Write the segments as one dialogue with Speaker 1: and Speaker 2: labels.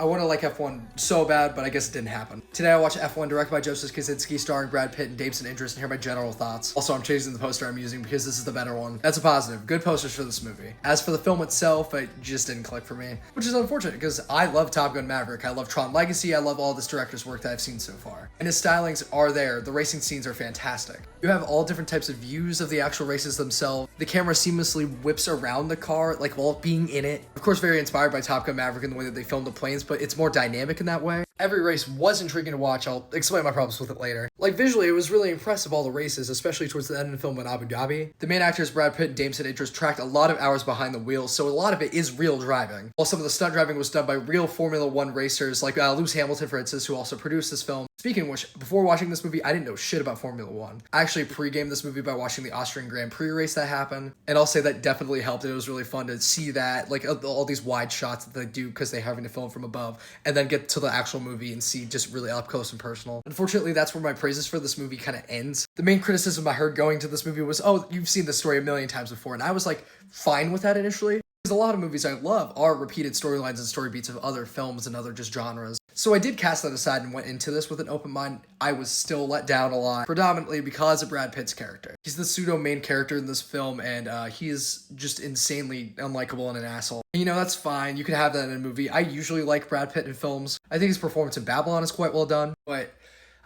Speaker 1: I want to like F1 so bad, but I guess it didn't happen. Today I watched F1 directed by Joseph Kosinski, starring Brad Pitt and Damson Idris, and here are my general thoughts. Also, I'm changing the poster I'm using because this is the better one. That's a positive. Good posters for this movie. As for the film itself, it just didn't click for me, which is unfortunate because I love Top Gun Maverick. I love Tron Legacy. I love all this director's work that I've seen so far. And his stylings are there. The racing scenes are fantastic. You have all different types of views of the actual races themselves. The camera seamlessly whips around the car, like while being in it. Of course, very inspired by Top Gun Maverick in the way that they filmed the planes, but it's more dynamic in that way. Every race was intriguing to watch. I'll explain my problems with it later. Like visually, it was really impressive, all the races, especially towards the end of the film in Abu Dhabi. The main actors Brad Pitt and Damson Idris tracked a lot of hours behind the wheel, so a lot of it is real driving. While some of the stunt driving was done by real Formula One racers, like Lewis Hamilton, for instance, who also produced this film. Speaking of which, before watching this movie, I didn't know shit about Formula One. I actually pre-gamed this movie by watching the Austrian Grand Prix race that happened, and I'll say that definitely helped. It was really fun to see that, like all these wide shots that they do because they're having to film from above, and then get to the actual movie and see just really up close and personal. Unfortunately, that's where my praises for this movie kind of ends. The main criticism I heard going to this movie was, oh, you've seen this story a million times before, and I was like, fine with that initially. Because a lot of movies I love are repeated storylines and story beats of other films and other just genres. So I did cast that aside and went into this with an open mind. I was still let down a lot, predominantly because of Brad Pitt's character. He's the pseudo main character in this film, and he is just insanely unlikable and an asshole. And, you know, that's fine. You can have that in a movie. I usually like Brad Pitt in films. I think his performance in Babylon is quite well done, but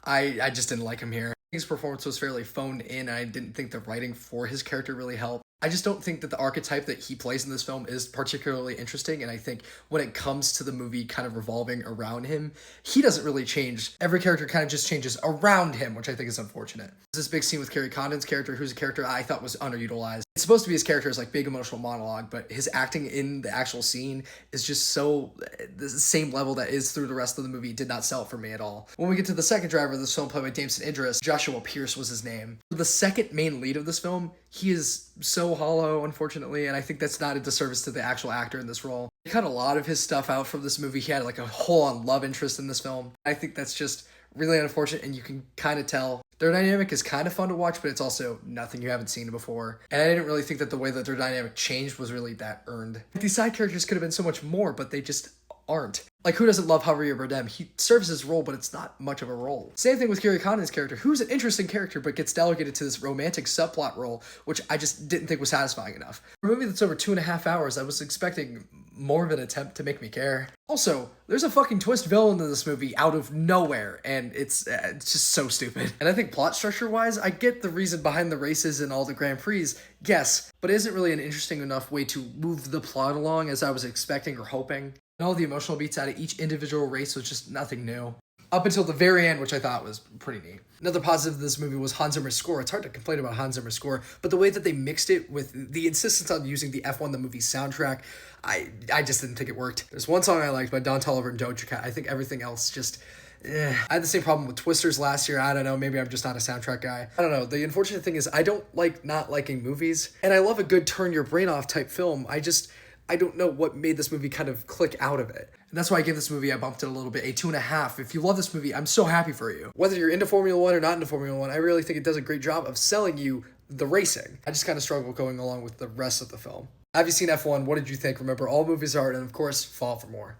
Speaker 1: I just didn't like him here. His performance was fairly phoned in. I didn't think the writing for his character really helped. I just don't think that the archetype that he plays in this film is particularly interesting, and I think when it comes to the movie kind of revolving around him, he doesn't really change. Every character kind of just changes around him, which I think is unfortunate. There's this big scene with Kerry Condon's character, who's a character I thought was underutilized. It's supposed to be his character as like big emotional monologue, but his acting in the actual scene is just so the same level that is through the rest of the movie. It did not sell it for me at all. When we get to the second driver of this film, played by Damson Idris, Joshua Pierce was his name. The second main lead of this film, he is so hollow, unfortunately, and I think that's not a disservice to the actual actor in this role. He cut a lot of his stuff out from this movie. He had like a whole-on love interest in this film. I think that's just really unfortunate, and you can kind of tell. Their dynamic is kind of fun to watch, but it's also nothing you haven't seen before. And I didn't really think that the way that their dynamic changed was really that earned. These side characters could have been so much more, but they just aren't. Like, who doesn't love Javier Bardem? He serves his role, but it's not much of a role. Same thing with Kerry Condon's character, who's an interesting character, but gets delegated to this romantic subplot role, which I just didn't think was satisfying enough. For a movie that's over 2.5 hours, I was expecting more of an attempt to make me care. Also, there's a fucking twist villain in this movie out of nowhere, and it's just so stupid. And I think plot structure-wise, I get the reason behind the races and all the Grand Prix, yes, but it isn't really an interesting enough way to move the plot along as I was expecting or hoping. And all the emotional beats out of each individual race was just nothing new. Up until the very end, which I thought was pretty neat. Another positive of this movie was Hans Zimmer's score. It's hard to complain about Hans Zimmer's score, but the way that they mixed it with the insistence on using the F1 the movie soundtrack, I just didn't think it worked. There's one song I liked by Don Toliver and Doja Cat. I think everything else just... I had the same problem with Twisters last year. I don't know, maybe I'm just not a soundtrack guy. I don't know. The unfortunate thing is I don't like not liking movies, and I love a good turn your brain off type film. I don't know what made this movie kind of click out of it. And that's why I gave this movie, I bumped it a little bit, a 2.5. If you love this movie, I'm so happy for you. Whether you're into Formula One or not into Formula One, I really think it does a great job of selling you the racing. I just kind of struggle going along with the rest of the film. Have you seen F1? What did you think? Remember, all movies are art, and of course, fall for more.